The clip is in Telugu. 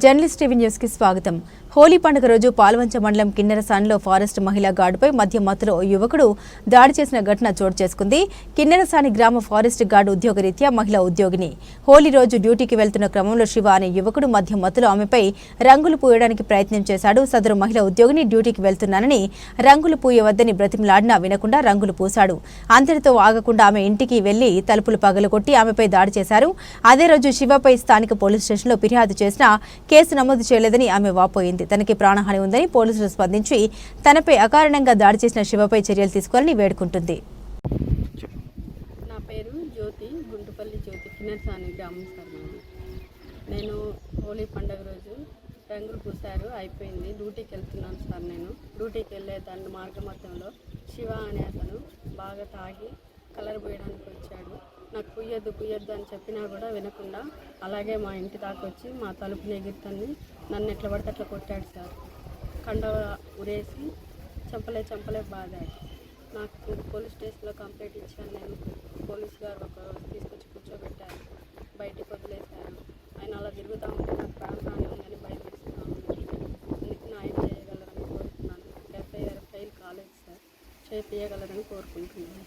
జర్నలిస్ట్ టీవీ న్యూస్ కి స్వాగతం. హోలీ పండుగ రోజు పాల్వంచ మండలం కిన్నెరసానిలో ఫారెస్ట్ మహిళా గార్డుపై మద్యం మత్తులో యువకుడు దాడి చేసిన ఘటన చోటు చేసుకుంది. కిన్నెరసాని గ్రామ ఫారెస్ట్ గార్డు ఉద్యోగరీత్యా మహిళా ఉద్యోగిని. హోలీ రోజు డ్యూటీకి వెళ్తున్న క్రమంలో శివ అనే యువకుడు మద్యం మత్తులో ఆమెపై రంగులు పూయడానికి ప్రయత్నం చేశాడు. సదరు మహిళా ఉద్యోగిని డ్యూటీకి వెళ్తున్నానని రంగులు పూయవద్దని బ్రతిమలాడినా వినకుండా రంగులు పూశాడు. అంతటితో ఆగకుండా ఆమె ఇంటికి వెళ్లి తలుపులు పగలగొట్టి ఆమెపై దాడి చేశారు. అదే రోజు శివపై స్థానిక పోలీస్ స్టేషన్లో ఫిర్యాదు చేసినా కేసు నమోదు చేయలేదని ఆమె వాపోయింది. తనకి ప్రాణహాని ఉందని పోలీసులు స్పందించి తనపై అకారణంగా దాడి చేసిన శివపై చర్యలు తీసుకోవాలని వేడుకుంటుంది. నా పేరు జ్యోతి, గుంటుపల్లి జ్యోతి, కిన్నెరసాని గ్రామం సార్. నేను హోలీ పండుగ రోజు రంగులు పూసారు, అయిపోయింది. డ్యూటీకి వెళ్తున్నాను సార్. నేను డ్యూటీకి వెళ్ళే దాని మార్గమధ్యంలో శివ అనే అతను బాగా తాగి కలర్ పోయడానికి వచ్చాడు. నాకు పుయ్యొద్దు అని చెప్పినా కూడా వినకుండా అలాగే మా ఇంటి దాకా వచ్చి మా తలుపు ఎగిరితన్ని నన్ను ఎట్లా పడితే అట్లా కొట్టాడు సార్. కండవ ఉరేసి చంపలే బాధాడు. నాకు పోలీస్ స్టేషన్లో కంప్లైంట్ ఇచ్చాను. నేను పోలీస్ గారు ఒక తీసుకొచ్చి కూర్చోబెట్టారు, బయటికి వదిలేశారు. ఆయన అలా తిరుగుతూ ఉంటే నాకు ప్రాణహాని ఉందని భయపడిస్తున్నాను. అందుకు న్యాయం చేయగలరని కోరుతున్నాను. ఎఫ్ఐఆర్ ఫైల్ కాలేదు సార్, చేయించగలరని కోరుకుంటున్నాను.